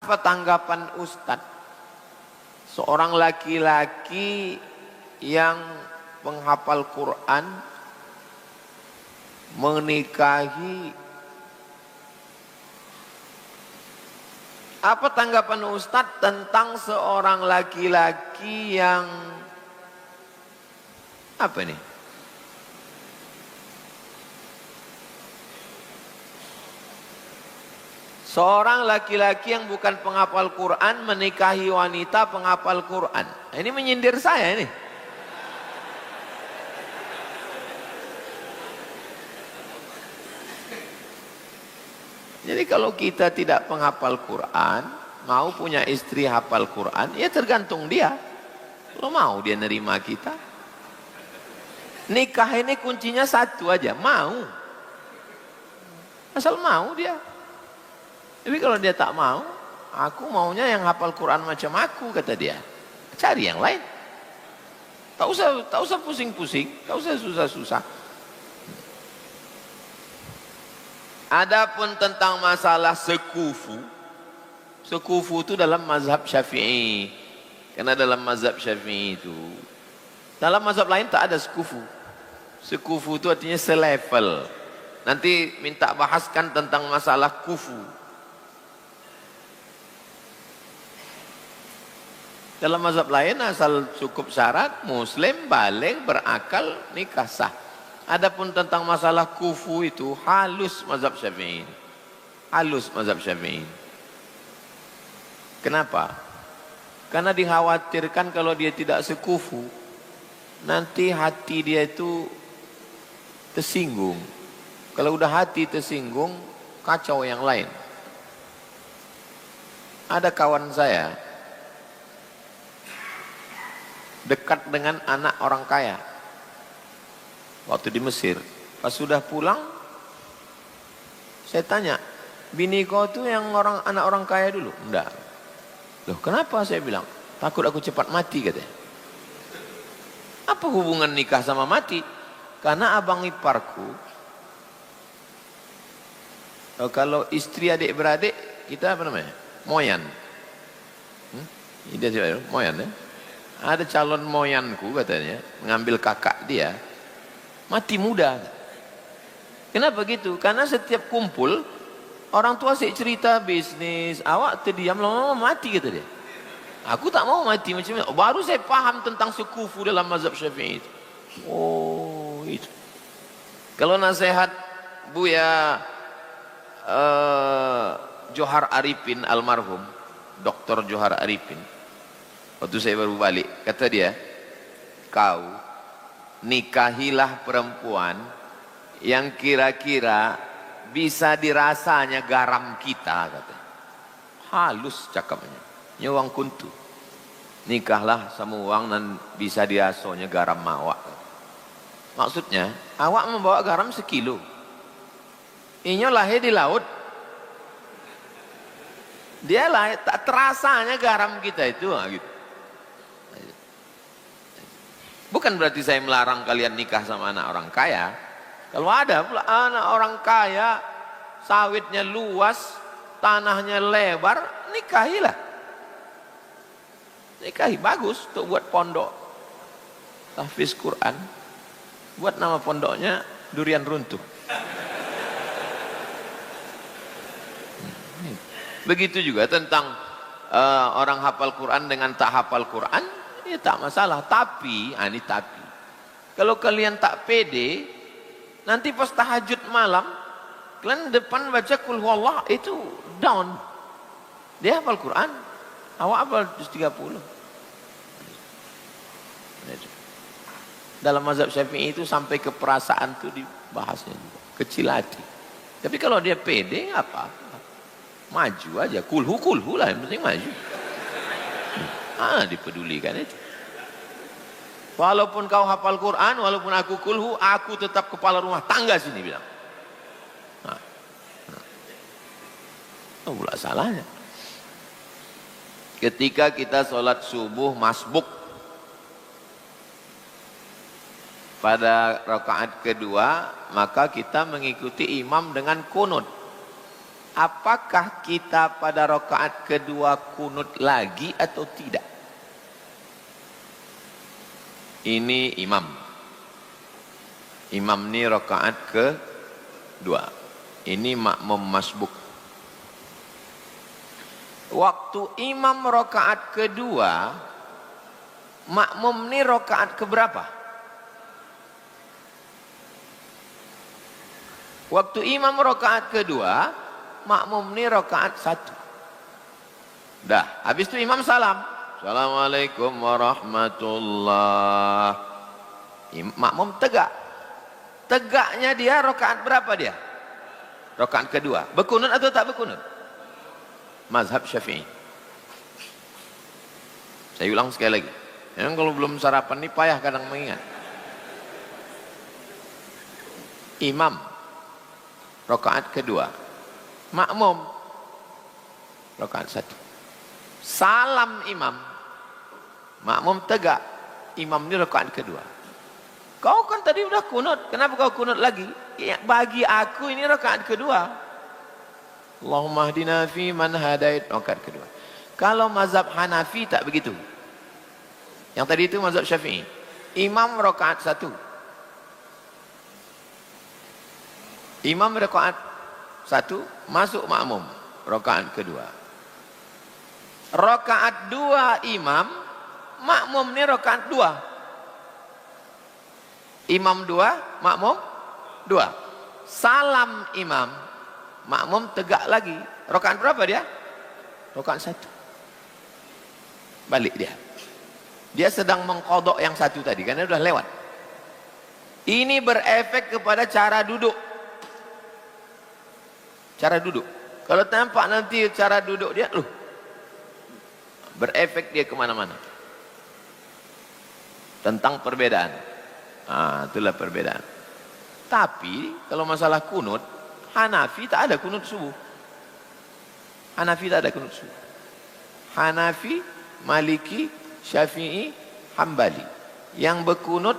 Apa tanggapan Ustadz? Seorang laki-laki yang penghafal Quran menikahi. Apa tanggapan Ustadz tentang seorang laki-laki yang apa nih? Seorang laki-laki yang bukan penghafal Quran menikahi wanita penghafal Quran. Ini menyindir saya ini. Jadi kalau kita tidak penghafal Quran, mau punya istri hafal Quran, ya tergantung dia. Kalau mau dia nerima kita. Nikah ini kuncinya satu aja, mau. Asal mau dia. Tapi kalau dia tak mau, aku maunya yang hafal Quran macam aku, kata dia. Cari yang lain. Tak usah pusing-pusing, tak usah susah-susah. Adapun tentang masalah sekufu. Sekufu itu dalam mazhab Syafi'i. Karena dalam mazhab Syafi'i itu, dalam mazhab lain tak ada sekufu. Sekufu itu artinya selevel. Nanti minta bahaskan tentang masalah kufu. Dalam mazhab lain asal cukup syarat muslim, baligh, berakal, nikah sah. Adapun tentang masalah kufu itu halus mazhab Syafi'i. Halus mazhab Syafi'i. Kenapa? Karena dikhawatirkan kalau dia tidak sekufu, nanti hati dia itu tersinggung. Kalau udah hati tersinggung, kacau yang lain. Ada kawan saya dekat dengan anak orang kaya waktu di Mesir. Pas sudah pulang, saya tanya, bini kau tuh yang anak orang kaya dulu? Enggak. Loh kenapa? Saya bilang, takut aku cepat mati, katanya. Apa hubungan nikah sama mati? Karena abang iparku, kalau istri adik beradik kita apa namanya? Moyan. Dia siapa? Moyan ya. Ada calon moyanku katanya, mengambil kakak dia, mati muda. Kenapa gitu? Karena setiap kumpul, orang tua sih cerita bisnis, awak terdiam lama-lama mati kata dia. Aku tak mau mati macam itu. Baru saya paham tentang sekufu dalam mazhab Syafi'i itu. Oh itu. Kalau nasihat Buya Johar Arifin almarhum, Dr. Johar Arifin, waktu saya baru balik, kata dia, kau nikahilah perempuan yang kira-kira bisa dirasanya garam kita, kata. Halus cakapnya, nyawang kuntu. Nikahlah sama uang dan bisa dirasanya garam mawak. Maksudnya, awak membawa garam sekilo. Inyo lahir di laut. Dia lahir, tak terasanya garam kita itu, gitu. Bukan berarti saya melarang kalian nikah sama anak orang kaya. Kalau ada pula anak orang kaya, sawitnya luas, tanahnya lebar, nikahilah. Nikahi, bagus untuk buat pondok tahfiz Quran. Buat nama pondoknya Durian Runtuh. Begitu juga tentang orang hafal Quran dengan tak hafal Quran. Ya tak masalah, tapi, ini tapi, kalau kalian tak pede, nanti pas tahajud malam, kalian depan baca Qul Huwallah, itu down. Dia hafal Quran, awak hafal juz 30. Dalam mazhab Syafi'i itu sampai ke perasaan itu dibahasnya juga. Kecil hati. Tapi kalau dia pede, apa-apa. Maju aja, kulhu lah, yang penting maju. Dipedulikan itu. Walaupun kau hafal Quran, walaupun aku kulhu, aku tetap kepala rumah tangga sini, bilang. Oh, pula salahnya. Ketika kita sholat subuh masbuk, pada rakaat kedua, maka kita mengikuti imam dengan kunut. apakah kita pada rakaat kedua kunut lagi atau tidak? Ini imam. Imam ini rakaat kedua. Ini makmum masbuk. Waktu imam rakaat kedua, makmum ini rakaat keberapa? Waktu imam rakaat kedua, makmum ini rakaat satu. Dah, habis itu imam salam. Assalamualaikum warahmatullah. Makmum tegak. Tegaknya dia rakaat berapa dia? Rakaat kedua. Berkunut atau tak berkunut? Mazhab Syafi'i. Saya ulang sekali lagi. Yang kalau belum sarapan ini payah kadang mengingat. Imam rakaat kedua. Makmum rakaat satu. Salam imam. Makmum tegak. Imam ini rakaat kedua. Kau kan tadi udah kunut. Kenapa kau kunut lagi? Ya, bagi aku ini rakaat kedua. Allahumma hdina fi man hadait, rakaat kedua. Kalau mazhab Hanafi tak begitu. Yang tadi itu mazhab Syafi'i. Imam rakaat satu. Imam rakaat satu, masuk makmum rakaat kedua. Rakaat dua imam, makmum ni rakaat dua. Imam dua, makmum dua. Salam imam, makmum tegak lagi. Rakaat berapa dia? Rakaat satu. Balik dia. Dia sedang mengqadha yang satu tadi karena sudah lewat. Ini berefek kepada cara duduk. Cara duduk. Kalau tampak nanti cara duduk dia, berefek dia kemana-mana. Tentang perbedaan. Itulah perbedaan. Tapi kalau masalah kunut, Hanafi tak ada kunut subuh. Hanafi tak ada kunut subuh. Hanafi, Maliki, Syafi'i, Hambali. Yang berkunut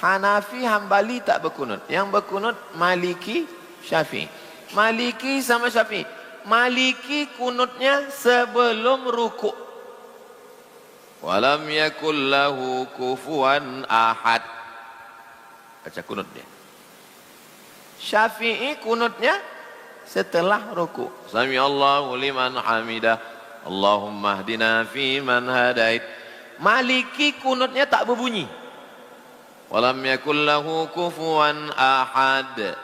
Hanafi, Hambali tak berkunut. Yang berkunut Maliki, Syafi'i. Maliki sama Syafi'i. Maliki kunutnya sebelum rukuk. Walam yakul lahu kufuwan ahad. Baca kunut dia. Syafi'i kunutnya setelah rukuk. Sami Allahu liman hamidah. Allahumma hdina fi man hadait. Maliki kunutnya tak berbunyi. Walam yakul lahu kufuwan ahad.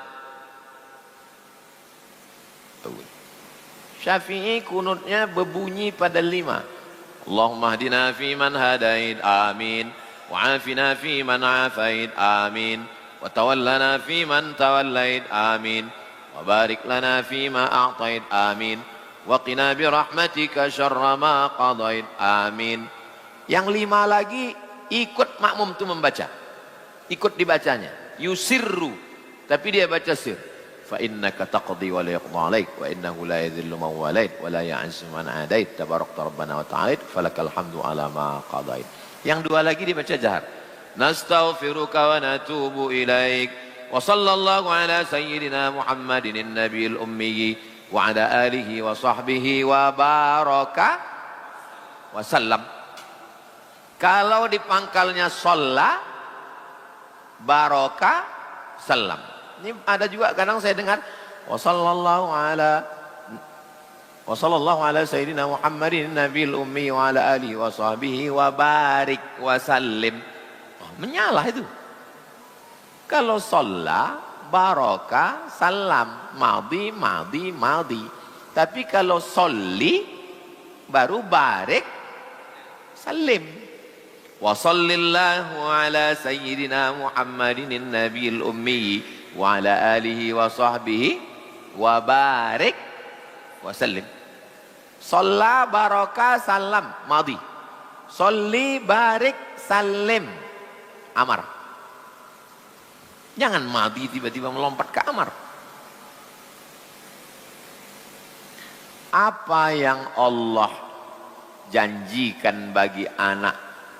Syafi'i kunutnya berbunyi pada 5. Allahumma hdina fi man hadait. Amin. Wa afina fi man afait. Amin. Wa tawallana fi man tawallait. Amin. Wa barik lana fi ma a'tait. Amin. Wa qina bi rahmatika syarra ma qadait. Amin. Yang 5 lagi ikut makmum tu membaca. Ikut dibacanya. Yusirru. Tapi dia baca sir. Fa innaka taqdi wa la yuqda 'alaik wa innahu la yadhillu man walait wa la ya'izzu man 'adait tabarakta rabbana wa ta'ala falakal hamdu 'ala ma qadait. Yang 2 lagi dibaca jahar. Nastaghfiruka wa natubu ilaik wa sallallahu ala sayyidina Muhammadin nabiyil ummi wa ala alihi wa sahbihi wa baraka wa sallam. Kalau di pangkalnya shalla, baraka, salam. Ini ada juga kadang saya dengar wa sallallahu ala sayyidina Muhammadin nabiyil ummi wa ala alihi wa sahbihi wa barik wa sallim. Menyalah itu. Kalau shalla, baraka, salam, madhi. Tapi kalau sholli baru barik, salim. Wa sallallahu ala sayyidina Muhammadin nabiyil ummi wa ala alihi wa sahbihi wa barik wa sallim. Shalla, baraka, salam, madhi. Sholli, barik, salim, amar. Jangan madhi tiba-tiba melompat ke amar. Apa yang Allah janjikan bagi anak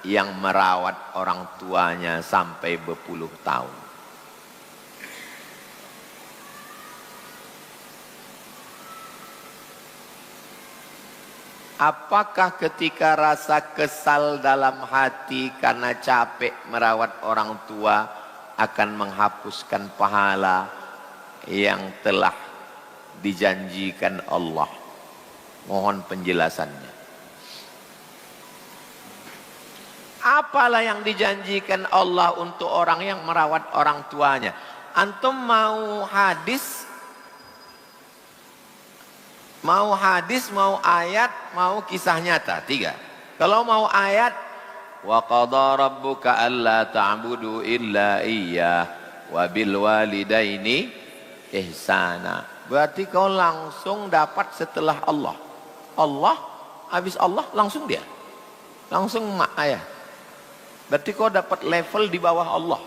yang merawat orang tuanya sampai berpuluh tahun? Apakah ketika rasa kesal dalam hati karena capek merawat orang tua akan menghapuskan pahala yang telah dijanjikan Allah? Mohon penjelasannya. Apalah yang dijanjikan Allah untuk orang yang merawat orang tuanya? Antum mau hadis, mau ayat, mau kisah nyata? 3. Kalau mau ayat, wa qadha rabbuka alla ta'budu illa iyyah wa bil walidaini ihsana. Berarti kau langsung dapat setelah Allah. Allah, habis Allah langsung dia. Langsung mak ayah. Berarti kau dapat level di bawah Allah.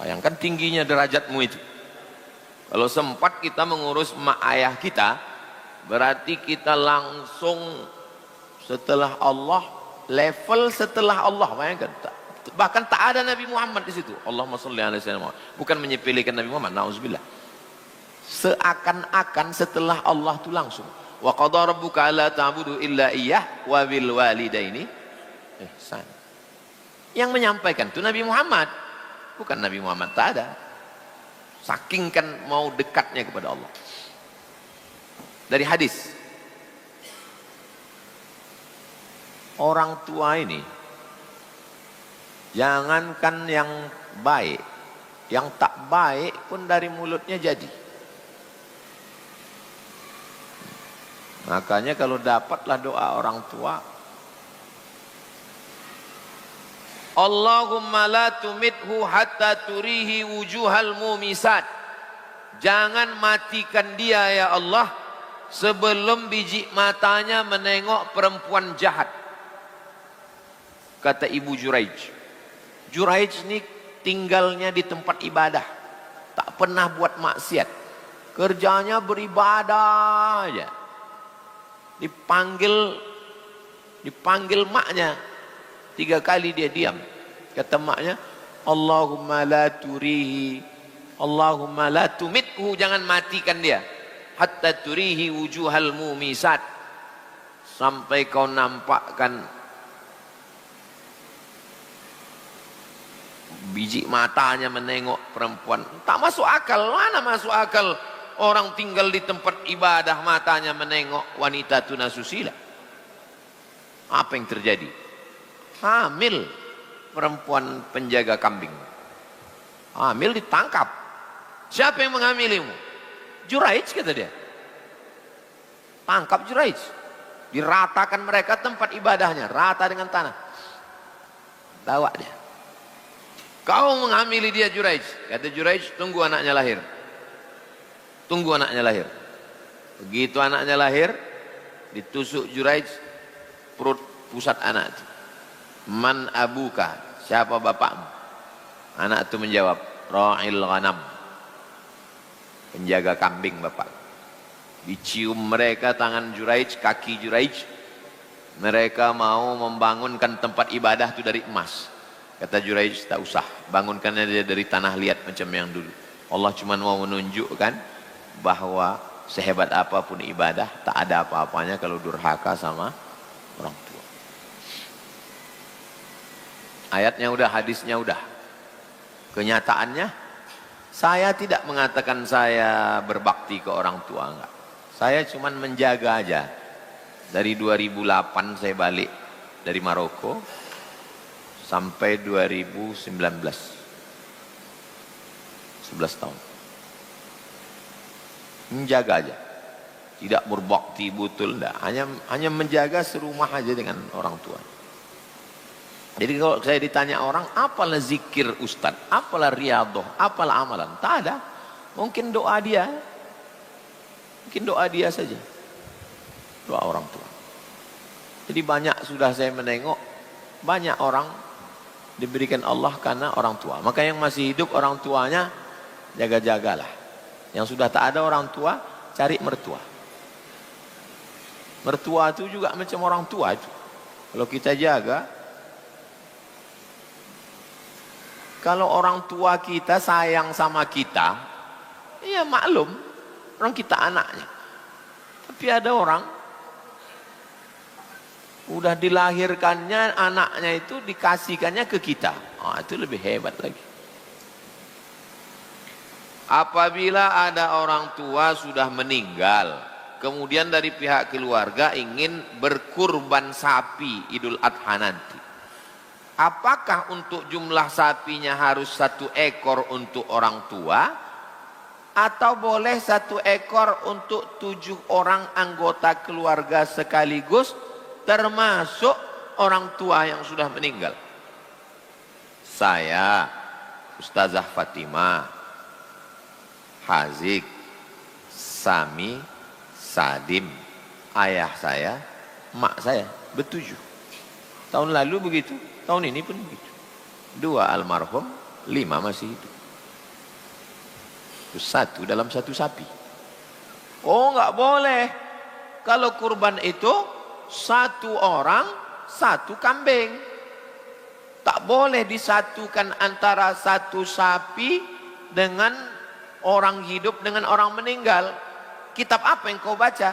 Bayangkan tingginya derajatmu itu. Kalau sempat kita mengurus mak ayah kita, berarti kita langsung setelah Allah, level setelah Allah. Bayangkan, bahkan tak ada Nabi Muhammad di situ. Allahumma sholli alaihi wasallam. Bukan menyepelekan Nabi Muhammad, nauzubillah. Seakan-akan setelah Allah itu langsung. Wa qadha rabbuka alla ta'budu illa iyyah wa bil walidaini ihsan. Yang menyampaikan itu Nabi Muhammad, bukan Nabi Muhammad, tak ada. Saking kan mau dekatnya kepada Allah. Dari hadis, orang tua ini jangankan yang baik, yang tak baik pun dari mulutnya jadi. Makanya kalau dapatlah doa orang tua, Allahumma la tumithu hatta turihi wujuhal mumisat. Jangan matikan dia ya Allah sebelum biji matanya menengok perempuan jahat. Kata Ibu Juraij. Juraij ini tinggalnya di tempat ibadah. Tak pernah buat maksiat. Kerjanya beribadah aja. Dipanggil maknya. 3 kali dia diam. Kata maknya, Allahumma la turihi, Allahumma la tumithu, jangan matikan dia. Hatta turihi wujuhal mumisat. Sampai kau nampakkan biji matanya menengok perempuan. Tak masuk akal. Mana masuk akal orang tinggal di tempat ibadah matanya menengok wanita tunasusila? Apa yang terjadi? Hamil perempuan penjaga kambing. Hamil ditangkap. Siapa yang menghamilimu? Juraij, kata dia. Tangkap Juraij. Diratakan mereka tempat ibadahnya, rata dengan tanah. Bawa dia. Kau menghamili dia Juraij. Kata Juraij, tunggu anaknya lahir. Tunggu anaknya lahir. Begitu anaknya lahir, ditusuk Juraij perut pusat anak itu. Man abuka, siapa bapakmu? Anak itu menjawab, ra'il ghanam, penjaga kambing bapak. Dicium mereka tangan Juraij, kaki Juraij. Mereka mau membangunkan tempat ibadah itu dari emas. Kata Juraij, tak usah, bangunkannya dia dari tanah liat macam yang dulu. Allah cuma mau menunjukkan bahwa sehebat apapun ibadah, tak ada apa-apanya kalau durhaka sama orang tua. Ayatnya udah, hadisnya udah. Kenyataannya, saya tidak mengatakan saya berbakti ke orang tua, enggak. Saya cuma menjaga aja. Dari 2008 saya balik dari Maroko sampai 2019. 11 tahun. Menjaga aja. Tidak berbakti betul, enggak. Hanya menjaga serumah aja dengan orang tua. Jadi kalau saya ditanya orang, apalah zikir Ustaz, apalah riyadhah, apalah amalan? Tak ada. Mungkin doa dia. Mungkin doa dia saja. Doa orang tua. Jadi banyak sudah saya menengok, banyak orang diberikan Allah karena orang tua. Maka yang masih hidup orang tuanya, jaga-jagalah. Yang sudah tak ada orang tua, cari mertua. Mertua itu juga macam orang tua itu. Kalau kita jaga, kalau orang tua kita sayang sama kita, ya maklum, orang kita anaknya. Tapi ada orang Udah dilahirkannya anaknya itu dikasihkannya ke kita. Itu lebih hebat lagi. Apabila ada orang tua sudah meninggal, kemudian dari pihak keluarga ingin berkurban sapi Idul Adha nanti. Apakah untuk jumlah sapinya harus 1 ekor untuk orang tua? Atau boleh 1 ekor untuk 7 orang anggota keluarga sekaligus, termasuk orang tua yang sudah meninggal? Saya, Ustazah Fatimah, Hazik, Sami, Sadim, ayah saya, mak saya, ber-7. Tahun lalu begitu, tahun ini pun begitu. 2 almarhum, 5 masih hidup. 1 dalam 1 sapi. Oh, nggak boleh. Kalau kurban itu 1 orang 1 kambing. Tak boleh disatukan antara 1 sapi dengan orang hidup dengan orang meninggal. Kitab apa yang kau baca?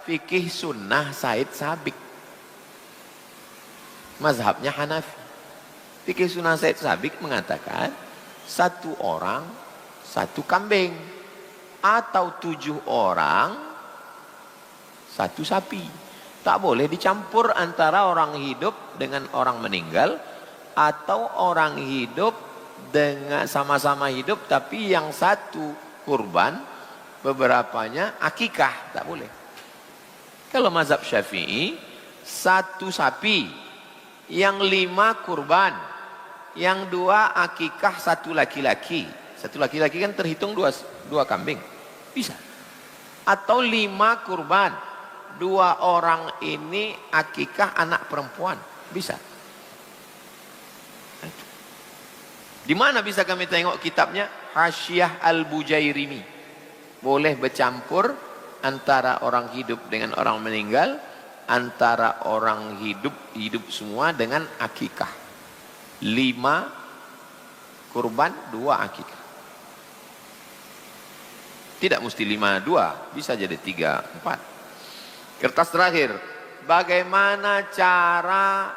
Fikih Sunnah Said Sabiq, mazhabnya Hanafi. Fikih Sunnah Said Sabiq mengatakan 1 orang 1 kambing, atau 7 orang 1 sapi. Tak boleh dicampur antara orang hidup dengan orang meninggal, atau orang hidup dengan sama-sama hidup tapi yang 1 kurban, beberapanya akikah, tak boleh. Kalau mazhab Syafi'i 1 sapi, yang 5 kurban, yang 2 akikah, 1 laki-laki. 1 laki-laki kan terhitung 2 kambing, bisa. Atau 5 kurban, 2 orang ini akikah anak perempuan, bisa. Di mana bisa kami tengok kitabnya? Hasyiah Al-Bujairimi. Boleh bercampur antara orang hidup dengan orang meninggal, antara orang hidup semua dengan akikah. 5 kurban, 2 akikah. Tidak mesti 5-2, bisa jadi 3-4. Kertas terakhir. Bagaimana cara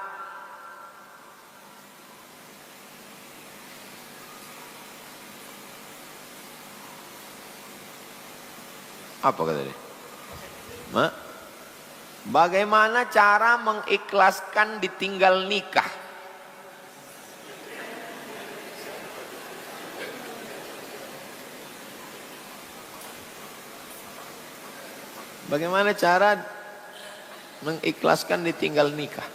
apa kata dia? Bagaimana cara mengikhlaskan ditinggal nikah? Bagaimana cara mengikhlaskan ditinggal nikah?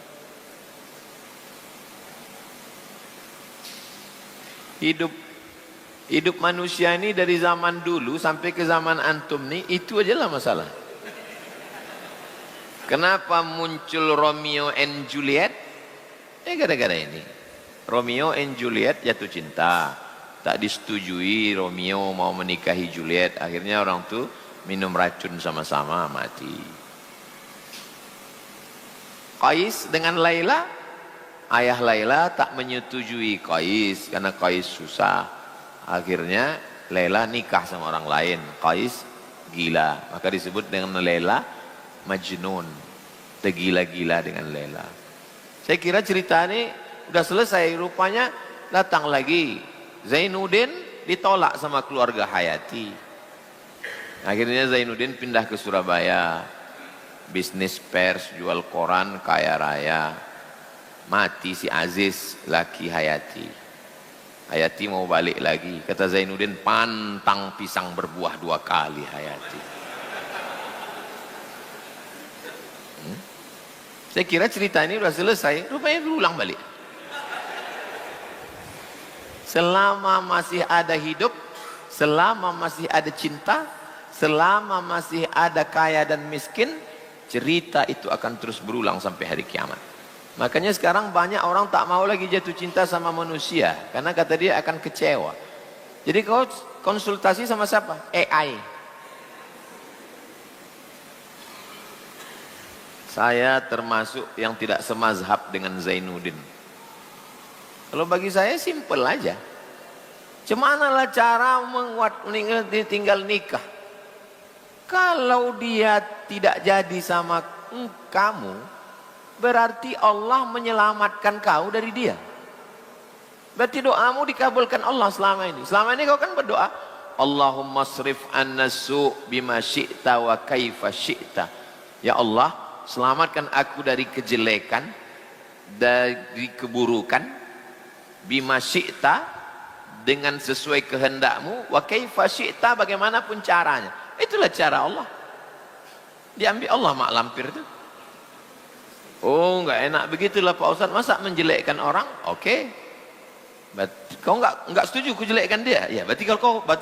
Hidup manusia ini dari zaman dulu sampai ke zaman antum nih, itu aja lah masalah. Kenapa muncul Romeo and Juliet? Gara-gara ini. Romeo and Juliet jatuh cinta. Tak disetujui Romeo mau menikahi Juliet. Akhirnya orang tuh minum racun sama-sama, mati. Qais dengan Laila. Ayah Laila tak menyetujui Qais karena Qais susah. Akhirnya Laila nikah sama orang lain. Qais gila, maka disebut dengan Laila Majnun, tergila-gila dengan Laila. Saya kira cerita ini udah selesai. Rupanya datang lagi Zainuddin, ditolak sama keluarga Hayati. Akhirnya Zainuddin pindah ke Surabaya, bisnis pers, jual koran, kaya raya. Mati si Aziz, laki Hayati. Hayati mau balik lagi, kata Zainuddin, pantang pisang berbuah 2 kali Hayati. Saya kira cerita ini sudah selesai, rupanya berulang balik. Selama masih ada hidup, selama masih ada cinta, selama masih ada kaya dan miskin, cerita itu akan terus berulang sampai hari kiamat. Makanya sekarang banyak orang tak mau lagi jatuh cinta sama manusia, karena kata dia akan kecewa. Jadi kau konsultasi sama siapa? AI. Saya termasuk yang tidak semazhab dengan Zainuddin. Kalau bagi saya simpel aja. Cemanalah cara tinggal nikah? Kalau dia tidak jadi sama kamu, berarti Allah menyelamatkan kau dari dia. Berarti doamu dikabulkan Allah selama ini. Selama ini kau kan berdoa, Allahumma srif anna su' bima syi'ta wa kaifa syi'ta. Ya Allah, selamatkan aku dari kejelekan, dari keburukan, bima syi'ta, dengan sesuai kehendakmu, wa kaifa syi'ta, bagaimanapun caranya. Itulah cara Allah. Diambil Allah mak lampir itu. Oh, enggak enak begitulah Pak Ustaz, masa menjelekkan orang? Oke. Kau enggak setuju ku jelekkan dia? Ya, berarti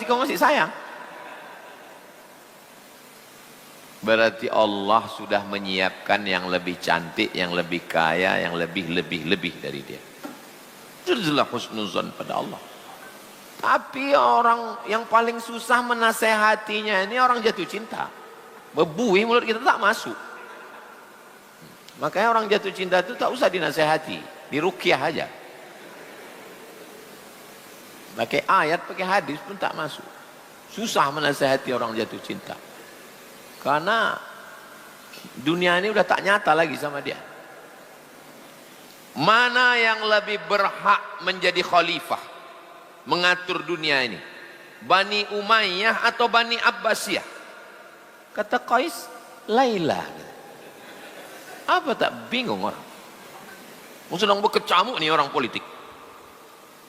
kau masih sayang. Berarti Allah sudah menyiapkan yang lebih cantik, yang lebih kaya, yang lebih dari dia. Itulah husnuzon pada Allah. Tapi orang yang paling susah menasehatinya ini orang jatuh cinta. Bebui mulut kita tak masuk. Makanya orang jatuh cinta itu tak usah dinasehati, diruqyah aja. Pakai ayat, pakai hadis pun tak masuk. Susah menasehati orang jatuh cinta. Karena dunia ini udah tak nyata lagi sama dia. Mana yang lebih berhak menjadi khalifah, mengatur dunia ini? Bani Umayyah atau Bani Abbasiyah? Kata Qais, Laila. Apa tak bingung orang? Sedang berkecamuk nih orang politik.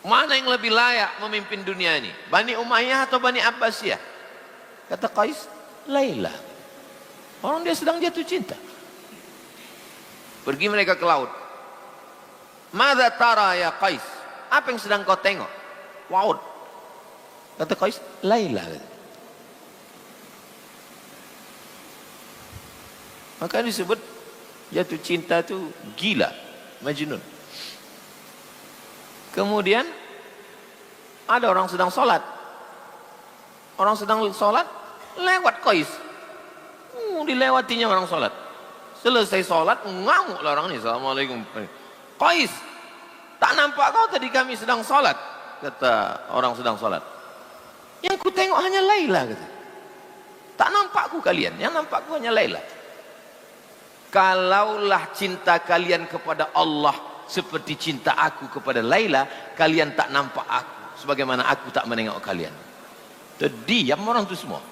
Mana yang lebih layak memimpin dunia ini? Bani Umayyah atau Bani Abbasiyah? Kata Qais, Laila. Orang dia sedang jatuh cinta. Pergi mereka ke laut. Madza tara ya Qais? Apa yang sedang kau tengok? Laut. Kata Qais, Laila. Maka disebut jatuh cinta itu gila, majnun. Kemudian ada orang sedang sholat. Orang sedang sholat, lewat Qais. Dilewatinya orang sholat. Selesai sholat, ngamuklah orang ini. Assalamualaikum. Qais, tak nampak kau tadi kami sedang sholat? Kata orang sedang sholat. Yang ku tengok hanya Laila. Kata. Tak nampakku kalian, yang nampakku hanya Laila. Kalaulah cinta kalian kepada Allah seperti cinta aku kepada Laila, kalian tak nampak aku sebagaimana aku tak menengok kalian. Terdiam orang itu semua.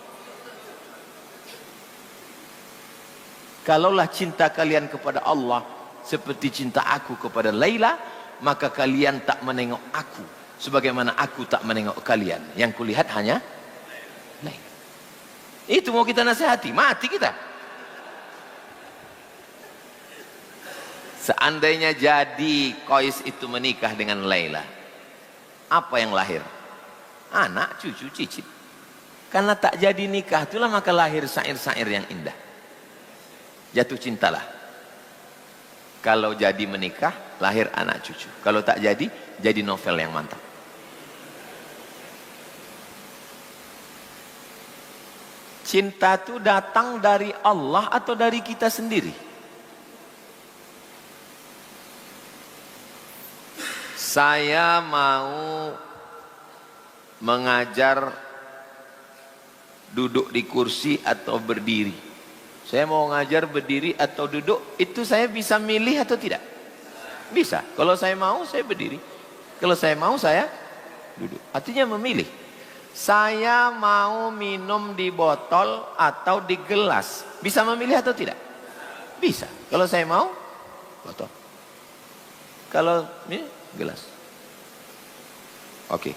Kalaulah cinta kalian kepada Allah seperti cinta aku kepada Laila, maka kalian tak menengok aku sebagaimana aku tak menengok kalian. Yang kulihat hanya Laila. Itu mau kita nasihati, mati kita. Seandainya jadi Qais itu menikah dengan Laila, apa yang lahir? Anak, cucu, cicit. Karena tak jadi nikah, itulah maka lahir syair-syair yang indah. Jatuh cintalah. Kalau jadi menikah, lahir anak cucu. Kalau tak jadi novel yang mantap. Cinta itu datang dari Allah atau dari kita sendiri? Saya mau mengajar duduk di kursi atau berdiri. Saya mau ngajar berdiri atau duduk, itu saya bisa milih atau tidak? Bisa. Kalau saya mau, saya berdiri. Kalau saya mau, saya duduk. Artinya memilih. Saya mau minum di botol atau di gelas. Bisa memilih atau tidak? Bisa. Kalau saya mau, botol. Kalau ini gelas. Oke.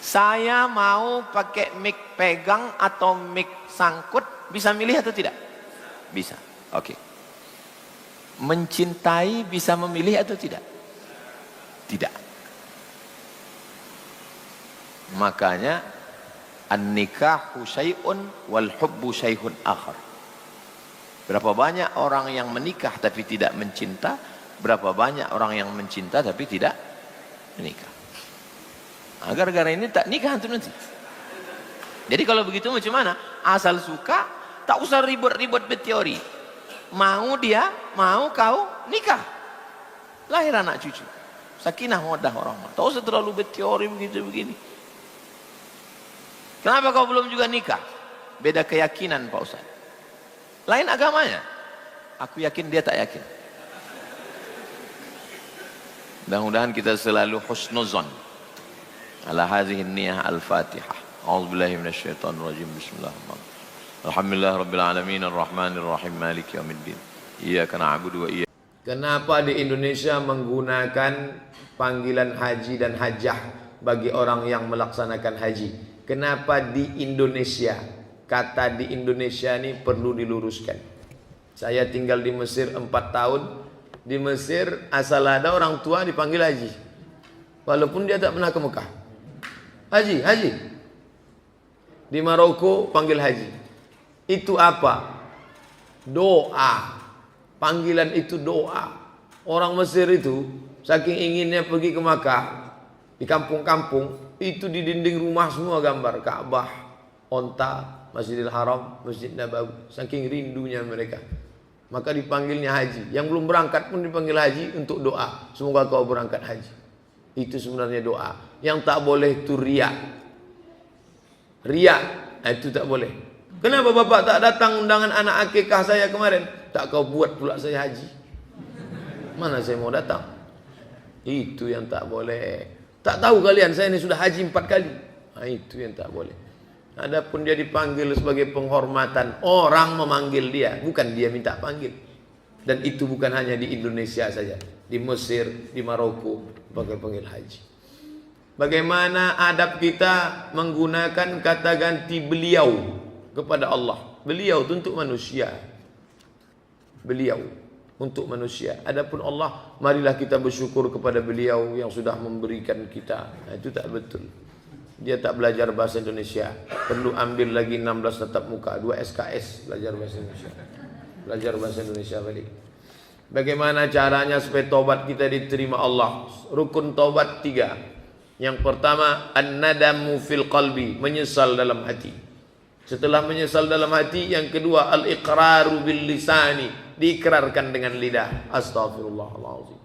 Saya mau pakai mic pegang atau mic sangkut, bisa milih atau tidak? Bisa. Oke. Mencintai bisa memilih atau tidak? Tidak. Makanya an-nikahu syai'un wal hubbu syai'un akhar. Berapa banyak orang yang menikah tapi tidak mencinta, berapa banyak orang yang mencinta tapi tidak menikah. Nah, gara-gara ini tak nikah antum nanti. Jadi kalau begitu macam mana? Asal suka, tak usah ribut-ribut berteori. Mau dia, mau kau nikah. Lahir anak cucu. Sakinah mawaddah warahmah. Tak usah terlalu berteori begitu begini. Kenapa kau belum juga nikah? Beda keyakinan Pak Ustaz. Lain agamanya. Aku yakin dia tak yakin. Mudah-mudahan kita selalu husnuzon ala hadhihi niyah al-fatihah. A'udzubillahi minasyaitonir rajim. Bismillahirrahmanirrahim. Alhamdulillah rabbil alamin arrahmanir rahim maliki yaumiddin. Iyyaka na'budu wa iyyaka. Kenapa di Indonesia menggunakan panggilan haji dan hajjah bagi orang yang melaksanakan haji? Kenapa di Indonesia? Kata di Indonesia ini perlu diluruskan. Saya tinggal di Mesir 4 tahun. Di Mesir asal ada orang tua dipanggil haji, walaupun dia tak pernah ke Mekah. Haji, haji. Di Maroko panggil haji. Itu apa? Doa. Panggilan itu doa. Orang Mesir itu saking inginnya pergi ke Mekah, di kampung-kampung itu di dinding rumah semua gambar Ka'bah, onta, Masjidil Haram, Masjid Nabawi. Saking rindunya mereka, maka dipanggilnya haji. Yang belum berangkat pun dipanggil haji untuk doa. Semoga kau berangkat haji. Itu sebenarnya doa. Yang tak boleh itu riak. Riak, itu tak boleh. Kenapa bapak tak datang undangan anak akikah saya kemarin? Tak kau buat pula saya haji. Mana saya mau datang? Itu yang tak boleh. Tak tahu kalian saya ini sudah haji 4 kali. Nah, itu yang tak boleh. Adapun dia dipanggil sebagai penghormatan, orang memanggil dia, bukan dia minta panggil. Dan itu bukan hanya di Indonesia saja, di Mesir, di Maroko, panggil haji. Bagaimana adab kita menggunakan kata ganti beliau kepada Allah? Beliau itu untuk manusia. Beliau untuk manusia. Adapun Allah, marilah kita bersyukur kepada beliau yang sudah memberikan kita. Nah, itu tak betul. Dia tak belajar bahasa Indonesia, perlu ambil lagi 16 tatap muka, 2 SKS belajar bahasa Indonesia. Belajar bahasa Indonesia balik. Bagaimana caranya supaya taubat kita diterima Allah? Rukun taubat 3. Yang pertama, an-nadamu fil qalbi, menyesal dalam hati. Setelah menyesal dalam hati, yang kedua al-iqraru bil lisani, diikrarkan dengan lidah. Astaghfirullahaladzim.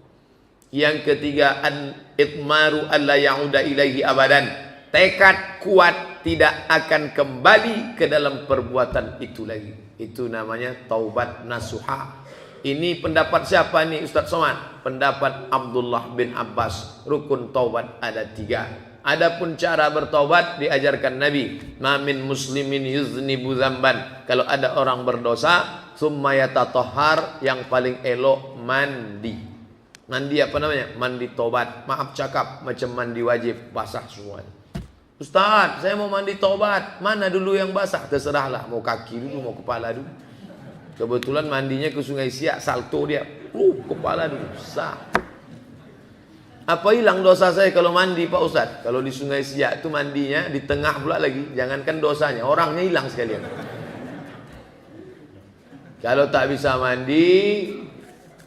Yang ketiga, an-itmaru alla ya'uda ilaihi abadan. Tekad kuat tidak akan kembali ke dalam perbuatan itu lagi. Itu namanya taubat nasuha. Ini pendapat siapa nih Ustaz Somad? Pendapat Abdullah bin Abbas. Rukun taubat ada 3. Adapun cara bertaubat diajarkan Nabi. Ma min muslimin yuznibu dzamban. Kalau ada orang berdosa, summa yatatahhar, yang paling elok mandi. Mandi apa namanya? Mandi taubat. Maaf cakap macam mandi wajib, basah semuanya. Ustaz, saya mau mandi taubat. Mana dulu yang basah? Terserahlah. Mau kaki dulu, mau kepala dulu. Kebetulan mandinya ke Sungai Siak, salto dia. Kepala dulu. Sah. Apa hilang dosa saya kalau mandi Pak Ustaz? Kalau di Sungai Siak itu mandinya di tengah pula lagi. Jangankan dosanya, orangnya hilang sekalian. Kalau tak bisa mandi,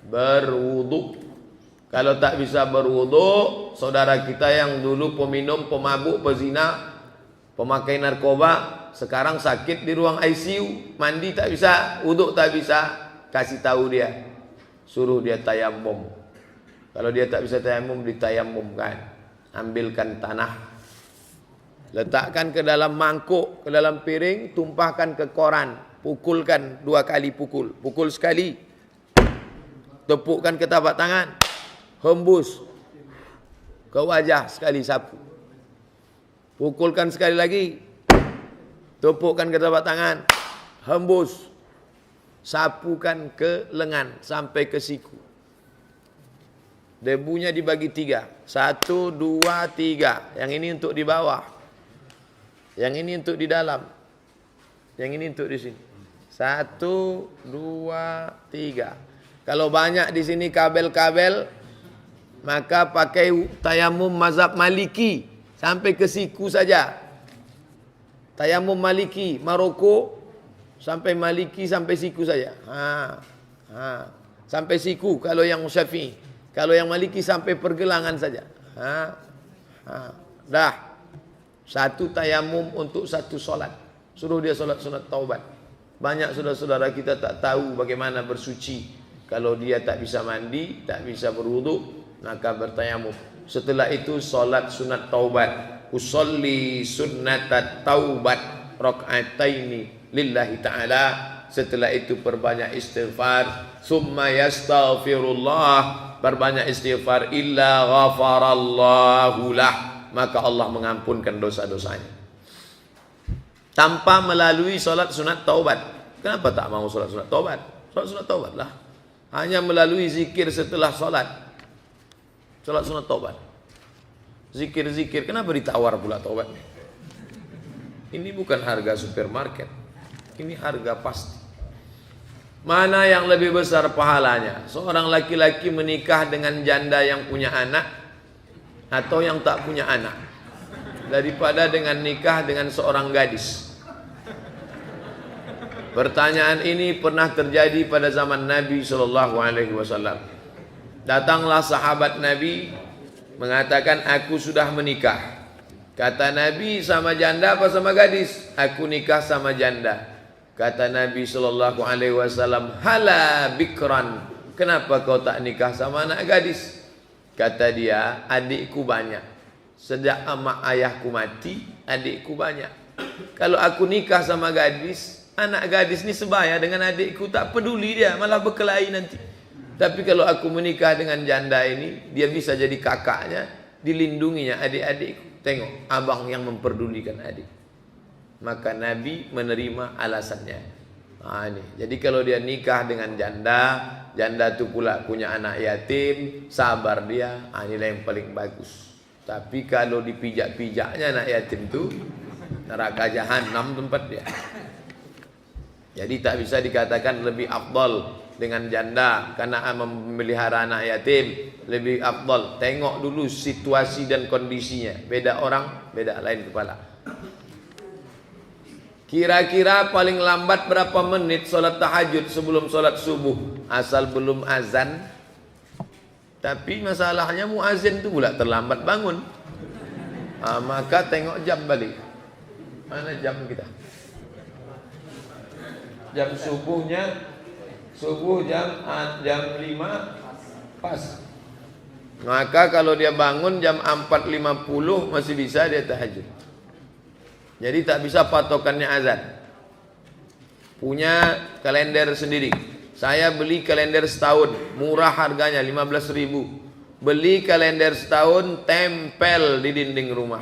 berwudu. Kalau tak bisa berwudu, saudara kita yang dulu peminum, pemabuk, pezina, pemakai narkoba, sekarang sakit di ruang ICU, mandi tak bisa, wudu tak bisa, kasih tahu dia, suruh dia tayamum. Kalau dia tak bisa tayamum, ditayamumkan. Ambilkan tanah, letakkan ke dalam mangkuk, ke dalam piring, tumpahkan ke koran, pukulkan 2 kali pukul sekali, tepukkan ke tapak tangan, hembus ke wajah sekali sapu. Pukulkan sekali lagi, tepukkan ke tapak tangan, hembus, sapukan ke lengan sampai ke siku. Debunya dibagi 3. 1, 2, 3. Yang ini untuk di bawah, yang ini untuk di dalam, yang ini untuk di sini. 1, 2, 3. Kalau banyak di sini kabel-kabel, maka pakai tayamum mazhab Maliki sampai ke siku saja. Tayamum Maliki Maroko sampai Maliki sampai siku saja. Sampai siku kalau yang Syafi'i. Kalau yang Maliki sampai pergelangan saja. Dah. 1 tayamum untuk 1 solat. Suruh dia solat sunat taubat. Banyak saudara-saudara kita tak tahu bagaimana bersuci. Kalau dia tak bisa mandi, tak bisa berwudu, maka bertayamum. Setelah itu solat sunat taubat. Usolli sunnatat taubat rak'ataini lillahi ta'ala setelah itu perbanyak istighfar, summa yastaghfirullah, perbanyak istighfar, illa ghafarallahu lah, maka Allah mengampunkan dosa-dosanya. Tanpa melalui solat sunat taubat. Kenapa tak mau solat sunat taubat? Solat sunat taubat lah. Hanya melalui zikir setelah solat. Solat sunat taubat. Zikir-zikir, kenapa ditawar pula taubat? Ini bukan harga supermarket. Ini harga pasti. Mana yang lebih besar pahalanya? Seorang laki-laki menikah dengan janda yang punya anak atau yang tak punya anak, daripada dengan nikah dengan seorang gadis. Pertanyaan ini pernah terjadi pada zaman Nabi SAW. Datanglah sahabat Nabi mengatakan, aku sudah menikah. Kata Nabi, sama janda apa sama gadis? Aku nikah sama janda. Kata Nabi SAW, hala bikran, kenapa kau tak nikah sama anak gadis? Kata dia, adikku banyak. Sejak emak ayahku mati, adikku banyak. Kalau aku nikah sama gadis, anak gadis ni sebaya dengan adikku, tak peduli dia, malah berkelahi nanti. Tapi kalau aku menikah dengan janda ini, dia bisa jadi kakaknya, dilindunginya adik-adikku. Tengok, abang yang memperdulikan adik. Maka Nabi menerima alasannya. Ini. Jadi kalau dia nikah dengan janda, janda itu pula punya anak yatim, sabar dia, inilah yang paling bagus. Tapi kalau dipijak-pijaknya anak yatim itu, neraka jahanam tempat dia. Jadi tak bisa dikatakan lebih afdal dengan janda karena memelihara anak yatim, lebih afdal. Tengok dulu situasi dan kondisinya. Beda orang, beda lain kepala. Kira-kira paling lambat berapa menit solat tahajud sebelum solat subuh? Asal belum azan. Tapi masalahnya muazin itu pula terlambat bangun. Maka tengok jam balik. Mana jam kita? Jam subuhnya, subuh jam 5 pas. Maka kalau dia bangun jam 4.50 masih bisa dia tahajud. Jadi tak bisa patokannya azan. Punya kalender sendiri. Saya beli kalender setahun, murah harganya 15.000. Beli kalender setahun, tempel di dinding rumah.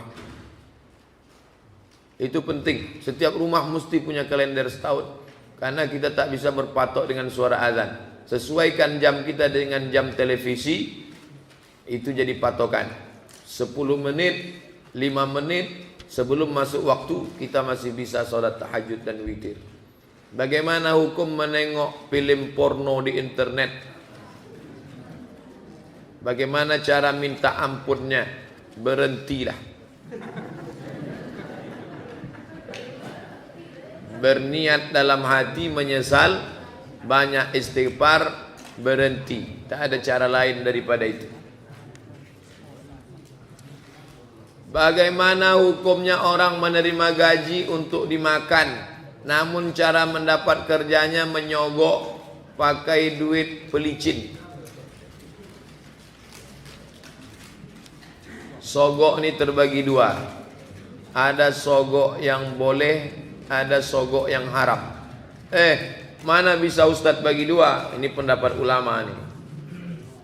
Itu penting. Setiap rumah mesti punya kalender setahun. Karena kita tak bisa berpatok dengan suara azan. Sesuaikan jam kita dengan jam televisi. Itu jadi patokan. 10 menit, 5 menit sebelum masuk waktu, kita masih bisa sholat tahajud dan witir. Bagaimana hukum menengok film porno di internet? Bagaimana cara minta ampunnya? Berhentilah. Berniat dalam hati menyesal, banyak istighfar, berhenti. Tak ada cara lain daripada itu. Bagaimana hukumnya orang menerima gaji untuk dimakan, namun cara mendapat kerjanya menyogok pakai duit pelicin? Sogok ini terbagi dua. Ada sogok yang boleh, ada sogok yang haram. Mana bisa Ustadz bagi dua? Ini pendapat ulama nih.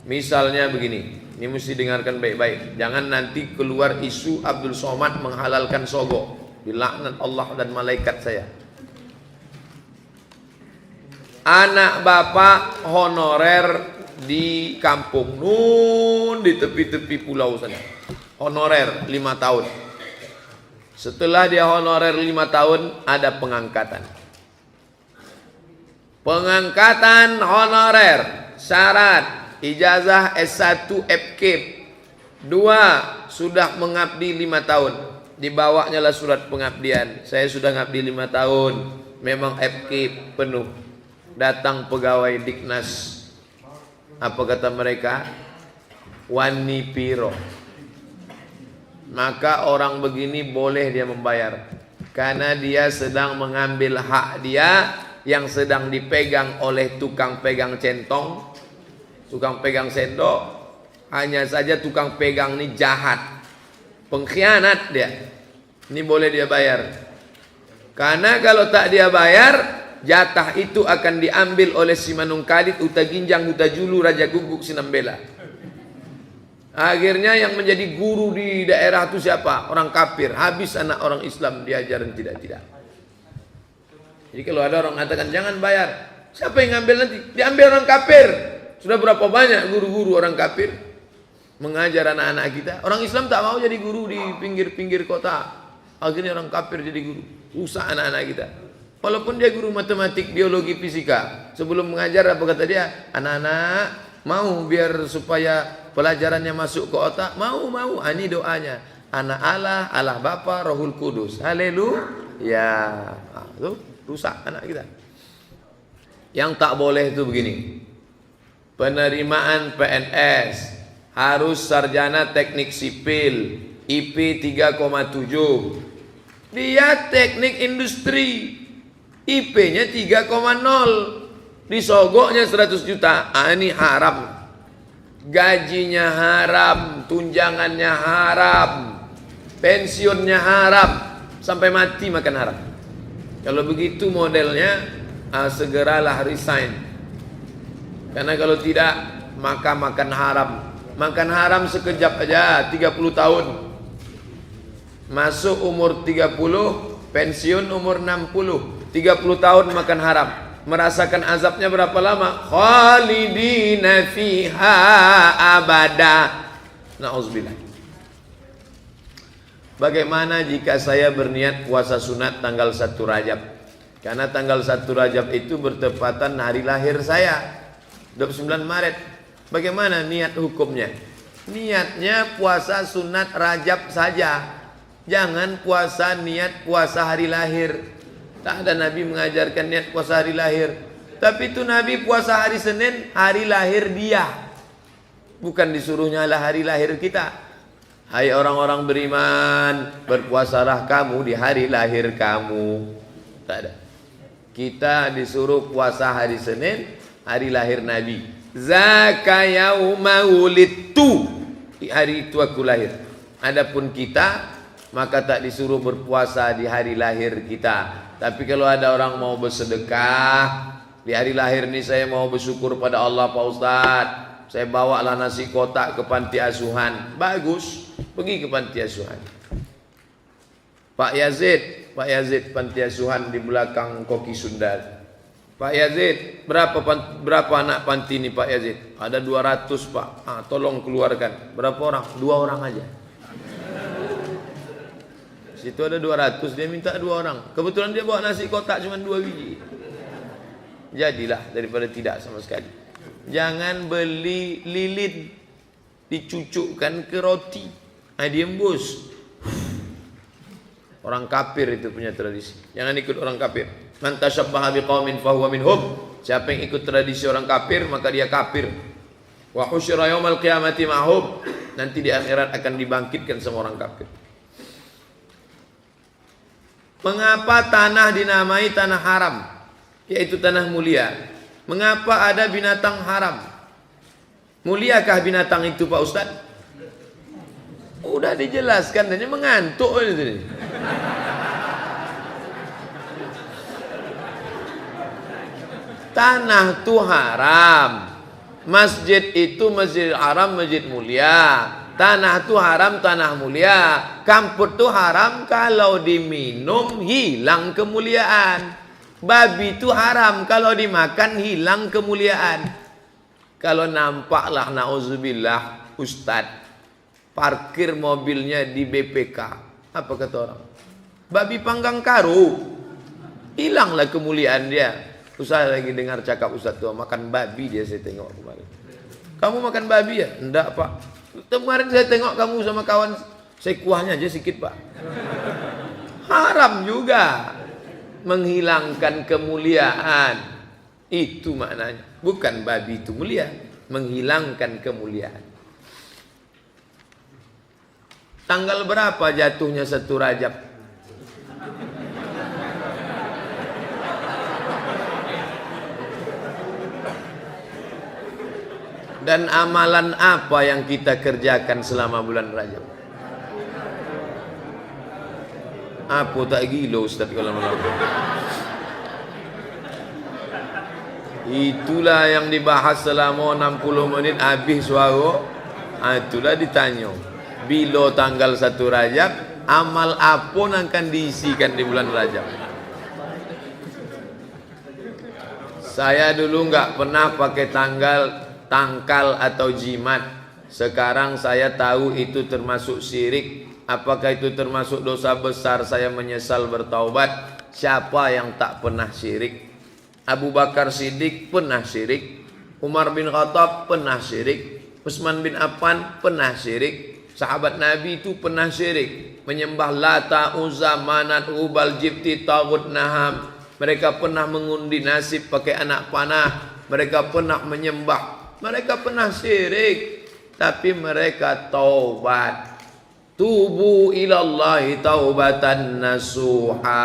Misalnya begini, ini mesti dengarkan baik-baik. Jangan nanti keluar isu Abdul Somad menghalalkan sogok. Dilaknat Allah dan malaikat saya. Anak bapak honorer di kampung nun, di tepi-tepi pulau sana. Honorer 5 tahun. Setelah dia honorer 5 tahun, ada pengangkatan. Pengangkatan honorer, syarat ijazah S1 FKIP. 2, sudah mengabdi 5 tahun. Dibawanya lah surat pengabdian. Saya sudah ngabdi 5 tahun. Memang FKIP penuh. Datang pegawai Diknas. Apa kata mereka? Wani piro. Maka orang begini boleh dia membayar. Karena dia sedang mengambil hak dia yang sedang dipegang oleh tukang pegang centong, tukang pegang sendok. Hanya saja tukang pegang ini jahat, pengkhianat dia. Ini boleh dia bayar. Karena kalau tak dia bayar, jatah itu akan diambil oleh si Manungkalit, Uta Ginjang, Uta Julu, Raja Guguk, Sinambela. Akhirnya yang menjadi guru di daerah itu siapa? Orang kafir. Habis anak orang Islam diajaran tidak. Jadi kalau ada orang mengatakan jangan bayar, siapa yang ngambil nanti? Diambil orang kafir. Sudah berapa banyak guru-guru orang kafir mengajar anak-anak kita. Orang Islam tak mau jadi guru di pinggir-pinggir kota. Akhirnya orang kafir jadi guru. Rusak anak-anak kita. Walaupun dia guru matematik, biologi, fisika. Sebelum mengajar apa kata dia? Anak-anak mau biar supaya pelajarannya masuk ke otak? Mau. Ini doanya. Anak Allah, Allah Bapa, Rohul Kudus. Haleluya. Tuh rusak anak kita. Yang tak boleh itu begini. Penerimaan PNS harus sarjana teknik sipil, IP 3,7. Dia teknik industri, IP-nya 3,0. Disogoknya 100 juta. Ini haram. Gajinya haram, tunjangannya haram, pensiunnya haram, sampai mati makan haram. Kalau begitu modelnya, segeralah resign. Karena kalau tidak, maka makan haram. Makan haram sekejap aja, 30 tahun. Masuk umur 30, pensiun umur 60. 30 tahun makan haram. Merasakan azabnya berapa lama? Khalidina fiha abada. Na'udzubillah. Bagaimana jika saya berniat puasa sunat tanggal 1 Rajab? Karena tanggal 1 Rajab itu bertepatan hari lahir saya, 29 Maret. Bagaimana niat hukumnya? Niatnya puasa sunat Rajab saja. Jangan puasa niat puasa hari lahir. Tak ada Nabi mengajarkan niat puasa hari lahir. Tapi itu Nabi puasa hari Senin, hari lahir dia. Bukan disuruhnya lah hari lahir kita. Hai orang-orang beriman, berpuasalah kamu di hari lahir kamu. Tak ada. Kita disuruh puasa hari Senin, hari lahir Nabi. Zaka yauma wulidtu, di hari itu aku lahir. Adapun kita, maka tak disuruh berpuasa di hari lahir kita. Tapi kalau ada orang mau bersedekah, di hari lahir ini saya mau bersyukur pada Allah Pak Ustadz, saya bawalah nasi kotak ke panti asuhan. Bagus, pergi ke panti asuhan. Pak Yazid panti asuhan di belakang Koki Sundar. Pak Yazid, berapa anak panti ini Pak Yazid? Ada 200 Pak. Tolong keluarkan. Berapa orang? 2 orang aja. Situ ada 200, dia minta 2 orang. Kebetulan dia bawa nasi kotak cuma 2 biji. Jadilah daripada tidak sama sekali. Jangan beli lilin dicucukkan ke roti. Diembus. Orang kafir itu punya tradisi. Jangan ikut orang kafir. Man tashabbaha biqaumin fahuwa minhum. Siapa yang ikut tradisi orang kafir, maka dia kafir. Wa husyira yaumal qiyamati ma'hum. Nanti di akhirat akan dibangkitkan semua orang kafir. Mengapa tanah dinamai tanah haram, yaitu tanah mulia? Mengapa ada binatang haram? Muliakah binatang itu Pak Ustaz? Udah dijelaskan, hanya mengantuk ini. Tanah itu haram. Masjid itu masjid haram, masjid mulia. Tanah itu haram, tanah mulia. Kamput itu haram, kalau diminum hilang kemuliaan. Babi itu haram, kalau dimakan hilang kemuliaan. Kalau nampaklah na'udzubillah Ustadz parkir mobilnya di BPK, apa kata orang? Babi panggang karu, hilanglah kemuliaan dia. Ustaz lagi dengar cakap Ustadz tua makan babi, dia saya tengok kemarin. Kamu makan babi ya? Enggak Pak. Kemarin saya tengok kamu sama kawan, saya kuahnya aja sedikit Pak. Haram juga. Menghilangkan kemuliaan. Itu maknanya. Bukan babi itu mulia. Menghilangkan kemuliaan. Tanggal berapa jatuhnya 1 Rajab? Dan amalan apa yang kita kerjakan selama bulan Rajab? Apa tak gila Ustaz kalau malam? Itulah yang dibahas selama 60 menit habis suara. Itulah ditanya. Bila tanggal 1 Rajab, amal apa yang akan diisikan di bulan Rajab? Saya dulu nggak pernah pakai tangkal atau jimat. Sekarang saya tahu itu termasuk syirik. Apakah itu termasuk dosa besar? Saya menyesal bertaubat. Siapa yang tak pernah syirik? Abu Bakar Siddiq pernah syirik, Umar bin Khattab pernah syirik, Utsman bin Affan pernah syirik, sahabat Nabi itu pernah syirik, menyembah Lata, Uzza, Manat, Hubal, Jibti, Taghut, Naham. Mereka pernah mengundi nasib pakai anak panah, mereka pernah menyembah, mereka pernah syirik, tapi mereka taubat. Tubu ilallahi taubatan nasuha.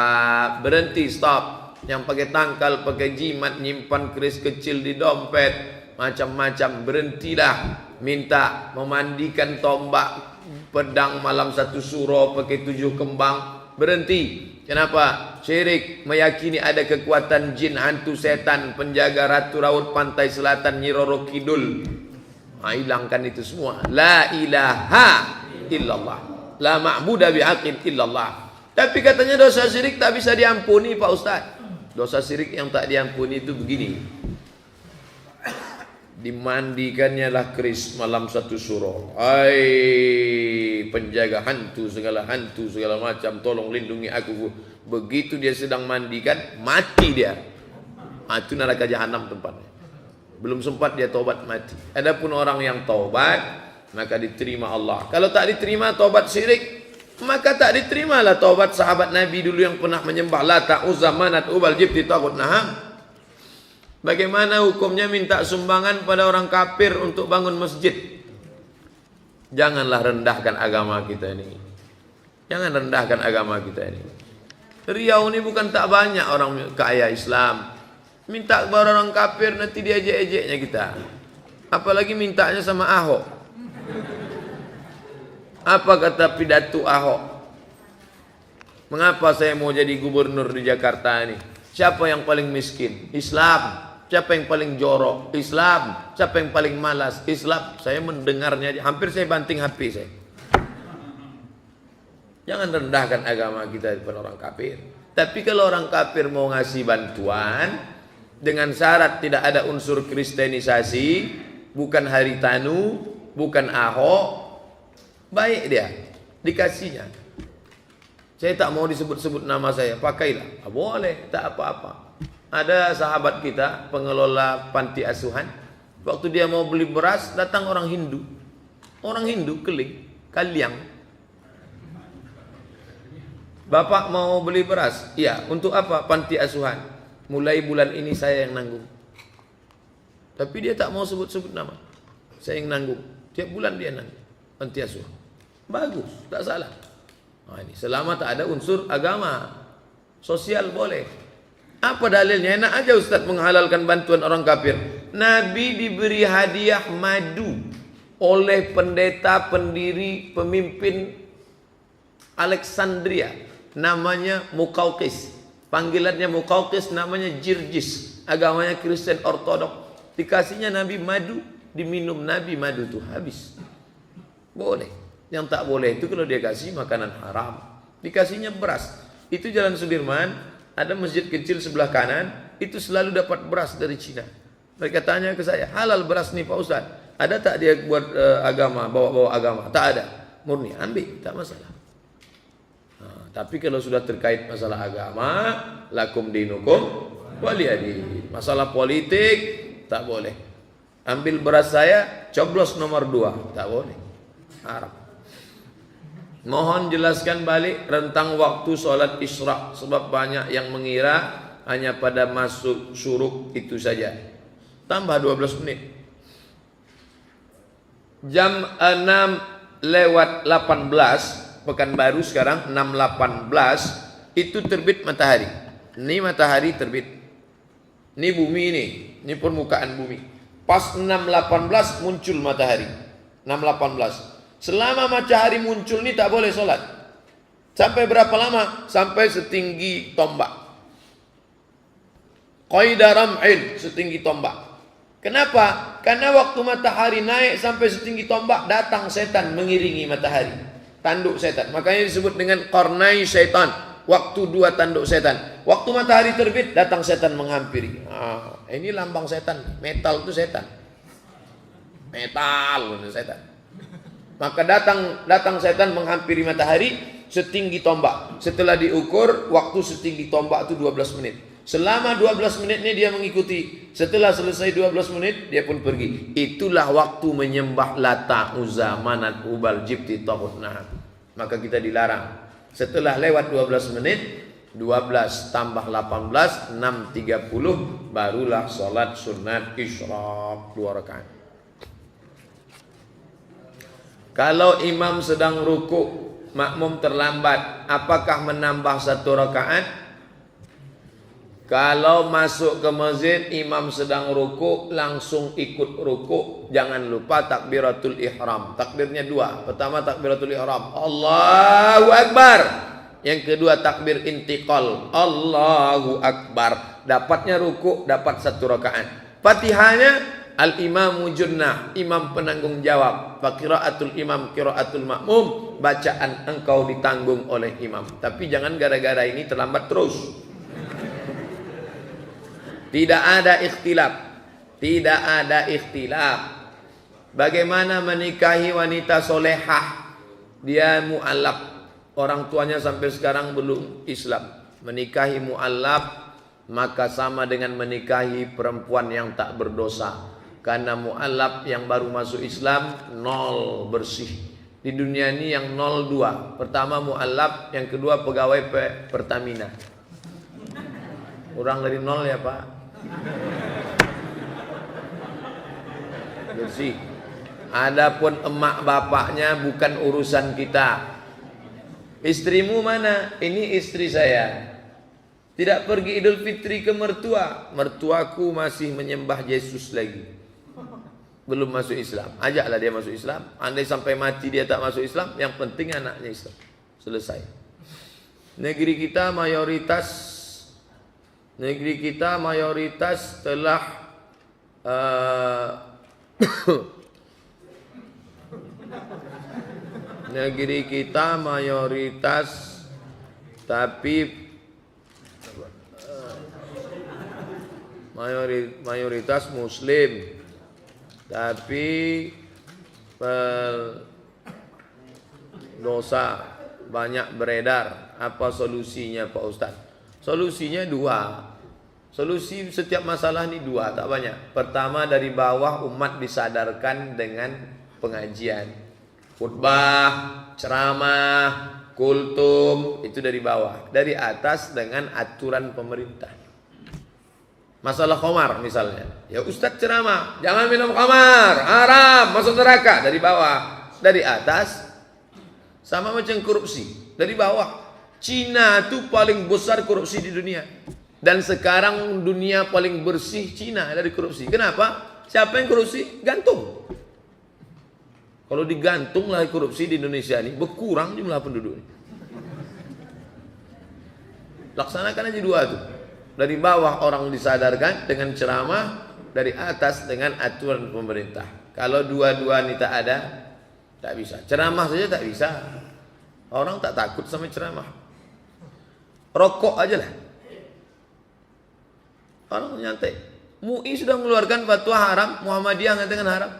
Berhenti, stop. Yang pakai tangkal, pakai jimat, nyimpan keris kecil di dompet, macam-macam, berhentilah. Minta memandikan tombak, pedang malam 1 suro, pakai 7 kembang, berhenti. Kenapa? Syirik, meyakini ada kekuatan jin, hantu setan, penjaga ratu raut pantai selatan, Nyi Roro Kidul. Hilangkan itu semua. La ilaha illallah, la ma'budu bihaqqin illallah. Tapi katanya dosa syirik tak bisa diampuni, Pak Ustaz. Dosa syirik yang tak diampuni itu begini. Dimandikannya lah keris malam 1 suro. Hai penjaga hantu segala macam, tolong lindungi aku. Begitu dia sedang mandikan, mati dia. Itu neraka jahanam tempatnya. Belum sempat dia taubat, mati. Adapun orang yang taubat, maka diterima Allah. Kalau tak diterima taubat syirik, maka tak diterimalah taubat sahabat Nabi dulu yang pernah menyembah Lata, Uzza, Manat, Hubal, Jibti, Taghut, Naham. Bagaimana hukumnya minta sumbangan pada orang kafir untuk bangun masjid? Janganlah rendahkan agama kita ini. Jangan rendahkan agama kita ini. Riau ini bukan tak banyak orang kaya Islam. Minta kepada orang kafir, nanti dia ejek-ejeknya kita. Apalagi mintanya sama Ahok. Apa kata pidato Ahok? Mengapa saya mau jadi gubernur di Jakarta ini? Siapa yang paling miskin? Islam. Siapa yang paling jorok? Islam. Siapa yang paling malas? Islam. Saya mendengarnya, hampir saya banting HP saya. Jangan rendahkan agama kita depan orang kafir. Tapi kalau orang kafir mau ngasih bantuan dengan syarat tidak ada unsur kristenisasi, bukan Haritanu, bukan Ahok, baik dia, dikasihnya. Saya tak mau disebut-sebut nama saya, pakailah. Boleh, tak apa-apa. Ada sahabat kita, pengelola panti asuhan, waktu dia mau beli beras, datang orang Hindu. Orang Hindu, Kaliang. Bapak mau beli beras? Iya, untuk apa? Panti asuhan. Mulai bulan ini saya yang nanggung. Tapi dia tak mau sebut-sebut nama. Saya yang nanggung. Tiap bulan dia nanggung. Panti asuhan. Bagus, tak salah. Ini selama tak ada unsur agama, sosial boleh. Apa dalilnya? Enak aja Ustaz menghalalkan bantuan orang kafir. Nabi diberi hadiah madu oleh pendeta, pendiri, pemimpin Alexandria, namanya Muqawqis. Panggilannya Muqawqis, namanya Jirjis. Agamanya Kristen Ortodok. Dikasihnya Nabi madu, diminum Nabi madu itu habis. Boleh. Yang tak boleh itu kalau dia kasih makanan haram. Dikasihnya beras. Itu Jalan Sudirman, ada masjid kecil sebelah kanan, itu selalu dapat beras dari Cina. Mereka tanya ke saya, halal beras nih Pak Ustaz. Ada tak dia buat agama, bawa-bawa agama? Tak ada. Murni, ambil, tak masalah. Tapi kalau sudah terkait masalah agama, lakum dinukum waliyadin. Masalah politik, tak boleh. Ambil beras saya, coblos nomor 2, tak boleh. Haram. Mohon jelaskan balik rentang waktu sholat Isra, sebab banyak yang mengira hanya pada masuk syuruk itu saja. Tambah 12 menit. Jam 6:18 Pekanbaru sekarang 6:18 itu terbit matahari. Ini matahari terbit. Ini bumi ini permukaan bumi. Pas 6:18 muncul matahari. 6:18. Selama matahari muncul ini tak boleh sholat. Sampai berapa lama? Sampai setinggi tombak. qaida ram'in, setinggi tombak. Kenapa? Karena waktu matahari naik sampai setinggi tombak, datang setan mengiringi matahari. Tanduk setan. Makanya disebut dengan qarnai syaitan. Waktu dua tanduk setan. Waktu matahari terbit, datang setan menghampiri. Ini lambang setan. Metal itu setan. Metal itu setan. Maka datang setan menghampiri matahari setinggi tombak. Setelah diukur, waktu setinggi tombak itu 12 menit. Selama 12 menitnya dia mengikuti. Setelah selesai 12 menit, dia pun pergi. Itulah waktu menyembah Lata, Uzza, Manat, Hubal, Jibti, Taghut, Na'at. Maka kita dilarang. Setelah lewat 12 menit, 12 tambah 18, 6.30, barulah sholat sunat isyraq 2 rakaat. Kalau imam sedang rukuk, makmum terlambat, apakah menambah 1 rakaat? Kalau masuk ke masjid, imam sedang rukuk, langsung ikut rukuk. Jangan lupa takbiratul ihram. Takbirnya 2. Pertama takbiratul ihram, Allahu Akbar. Yang kedua takbir intiqal, Allahu Akbar. Dapatnya rukuk, dapat 1 rakaat. Fatihahnya al-imamu junnah, imam penanggung jawab. Qiraatul imam qiraatul makmum, bacaan engkau ditanggung oleh imam. Tapi jangan gara-gara ini terlambat terus. Tidak ada ikhtilaf. Tidak ada ikhtilaf. Bagaimana menikahi wanita solehah? Dia mu'allaf. Orang tuanya sampai sekarang belum Islam. Menikahi mu'allaf maka sama dengan menikahi perempuan yang tak berdosa. Karena mu'allaf yang baru masuk Islam 0 bersih. Di dunia ini yang 0 2. Pertama mu'allaf, yang kedua pegawai Pertamina. Kurang dari 0 ya Pak. Bersih. Adapun emak bapaknya bukan urusan kita. Istrimu mana? Ini istri saya. Tidak pergi Idul Fitri ke mertua. Mertuaku masih menyembah Yesus lagi. Belum masuk Islam. Ajaklah dia masuk Islam. Andai sampai mati dia tak masuk Islam, yang penting anaknya Islam. Selesai. Negeri kita mayoritas telah negeri kita mayoritas tapi mayoritas muslim tapi dosa banyak beredar. Apa solusinya Pak Ustaz? Solusinya 2. Solusi setiap masalah ini 2, tak banyak. Pertama, dari bawah umat disadarkan dengan pengajian, khutbah, ceramah, kultum, itu dari bawah. Dari atas dengan aturan pemerintah. Masalah khamar misalnya, ya Ustadz ceramah, jangan minum khamar, haram, masuk neraka. Dari bawah. Dari atas sama macam korupsi, dari bawah. Cina itu paling besar korupsi di dunia. Dan sekarang dunia paling bersih Cina dari korupsi. Kenapa? Siapa yang korupsi? Gantung. Kalau digantung lah korupsi di Indonesia ini, berkurang jumlah penduduk. Laksanakan aja 2 tuh. Dari bawah orang disadarkan dengan ceramah, dari atas dengan aturan pemerintah. Kalau 2-2 ini tak ada, tak bisa. Ceramah saja tak bisa. Orang tak takut sama ceramah. Rokok aja lah. Orang nyantai. MUI sudah mengeluarkan fatwa haram, Muhammadiyah mengatakan haram.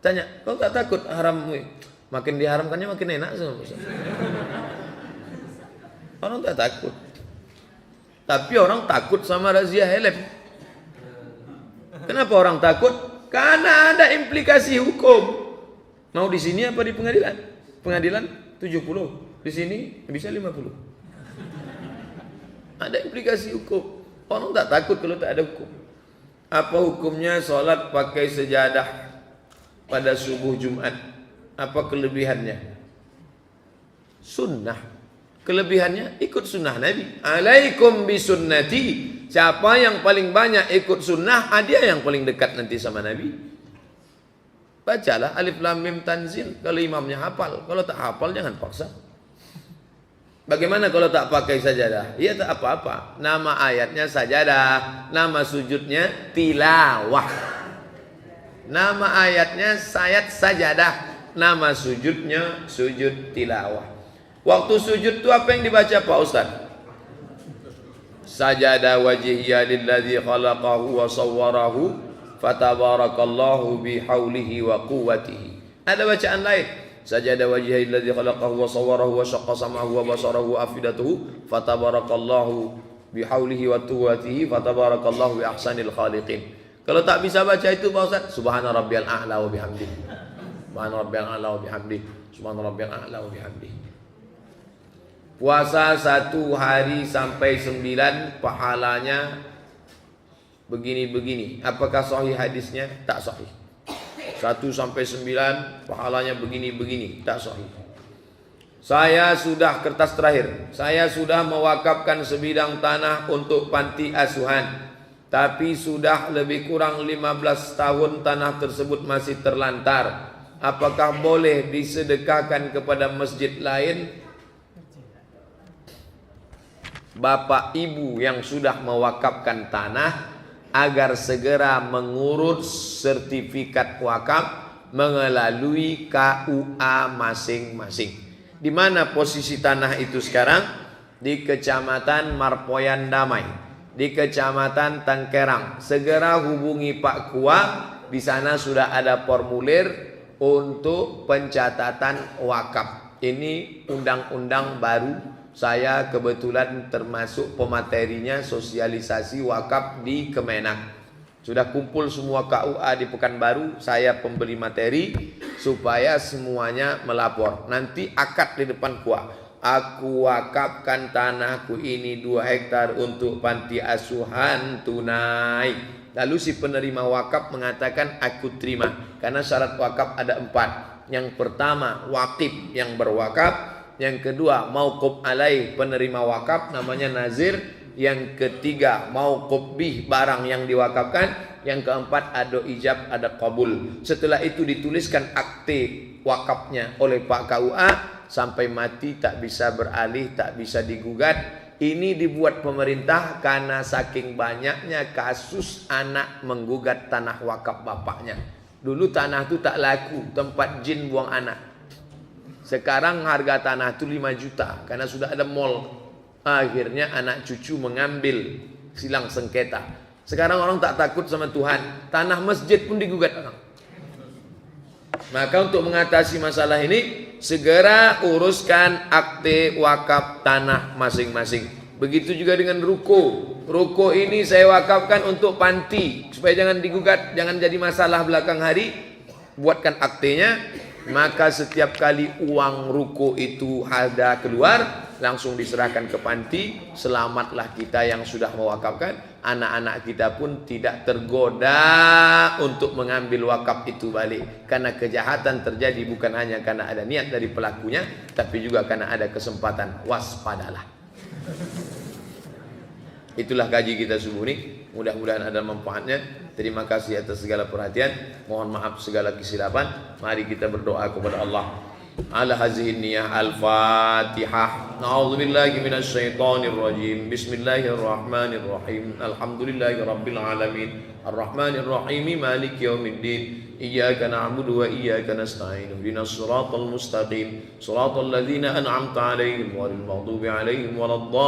Tanya, kau tak takut haram MUI? Makin diharamkannya makin enak sama. Orang tak takut. Tapi orang takut sama razia helm. Kenapa orang takut? Karena ada implikasi hukum. Mau di sini apa di pengadilan? Pengadilan 70, di sini bisa 50. Ada implikasi hukum. Orang tak takut kalau tak ada hukum. Apa hukumnya sholat pakai sejadah pada subuh Jumat? Apa kelebihannya? Sunnah. Kelebihannya ikut sunnah Nabi. Alaikum bisunnati. Siapa yang paling banyak ikut sunnah, dia yang paling dekat nanti sama Nabi. Bacalah Alif Lam Mim Tanzil. Kalau imamnya hafal, kalau tak hafal jangan paksa. Bagaimana kalau tak pakai sajadah? Ya tak apa-apa. Nama ayatnya sajadah, nama sujudnya tilawah. Nama ayatnya ayat sajadah, nama sujudnya sujud tilawah. Waktu sujud itu apa yang dibaca Pak Ustaz? Sajada wajhiya lilladzi khalaqahu wa sawwarahu fatabarakallahu bihaulihi wa quwwatihi. Ada bacaan lain. Sajada wajhiya lilladzi khalaqahu wa sawwarahu wa syaqqa sam'ahu wa basarahu wa afidatuhu fatabarakallahu bihaulihi wa quwwatihi fatabarakallahu bi ahsanil khaliqin. Kalau tak bisa baca itu Pak Ustaz, subhana rabbiyal a'la wa bihamdih. Subhana rabbiyal a'la wa bihamdih. Subhana rabbiyal a'la wa bihamdih. Puasa 1 hari sampai 9 pahalanya begini-begini. Apakah sahih hadisnya? Tak sahih. 1 sampai 9 pahalanya begini-begini, tak sahih. Saya sudah kertas terakhir. Saya sudah mewakafkan sebidang tanah untuk panti asuhan. Tapi sudah lebih kurang 15 tahun tanah tersebut masih terlantar. Apakah boleh disedekahkan kepada masjid lain? Bapak ibu yang sudah mewakafkan tanah agar segera mengurus sertifikat wakaf melalui KUA masing-masing. Di mana posisi tanah itu sekarang? Di Kecamatan Marpoyan Damai, di Kecamatan Tangkerang. Segera hubungi Pak KUA. Di sana sudah ada formulir untuk pencatatan wakaf. Ini undang-undang baru. Saya kebetulan termasuk pematerinya sosialisasi wakaf di Kemenak. Sudah kumpul semua KUA di Pekanbaru, saya pemberi materi supaya semuanya melapor. Nanti akad di depan KUA. Aku wakafkan tanahku ini 2 hektar untuk panti asuhan tunai. Lalu si penerima wakaf mengatakan aku terima. Karena syarat wakaf ada 4. Yang pertama wakif yang berwakaf. Yang kedua mauquf alaih penerima wakaf namanya nazir. Yang ketiga mauquf bih barang yang diwakafkan. Yang keempat ada ijab ada qabul. Setelah itu dituliskan akte wakafnya oleh Pak KUA. Sampai mati tak bisa beralih, tak bisa digugat. Ini dibuat pemerintah karena saking banyaknya kasus anak menggugat tanah wakaf bapaknya. Dulu tanah itu tak laku, tempat jin buang anak. Sekarang harga tanah itu 5 juta karena sudah ada mall. Akhirnya anak cucu mengambil, silang sengketa. Sekarang orang tak takut sama Tuhan. Tanah masjid pun digugat orang. Maka untuk mengatasi masalah ini, segera uruskan akte wakaf tanah masing-masing. Begitu juga dengan ruko. Ruko ini saya wakafkan untuk panti supaya jangan digugat, jangan jadi masalah belakang hari. Buatkan aktenya. Maka setiap kali uang ruko itu ada keluar, langsung diserahkan ke panti. Selamatlah kita yang sudah mewakafkan. Anak-anak kita pun tidak tergoda untuk mengambil wakaf itu balik. Karena kejahatan terjadi bukan hanya karena ada niat dari pelakunya, tapi juga karena ada kesempatan. Waspadalah. Itulah kaji kita subuh ini. Mudah-mudahan ada manfaatnya. Terima kasih atas segala perhatian. Mohon maaf segala kesilapan. Mari kita berdoa kepada Allah. Ala hazihi niyah al-Fatihah. A'udzubillahi minasyaitonir rajim. Bismillahirrahmanirrahim. Alhamdulillahi rabbil alamin. Arrahmanir rahim. Maliki yaumiddin. Iyyaka na'budu wa iyyaka nasta'in. Ihdinas siratal mustaqim. Siratal ladzina an'amta 'alaihim ghairil maghdubi 'alaihim waladdallin.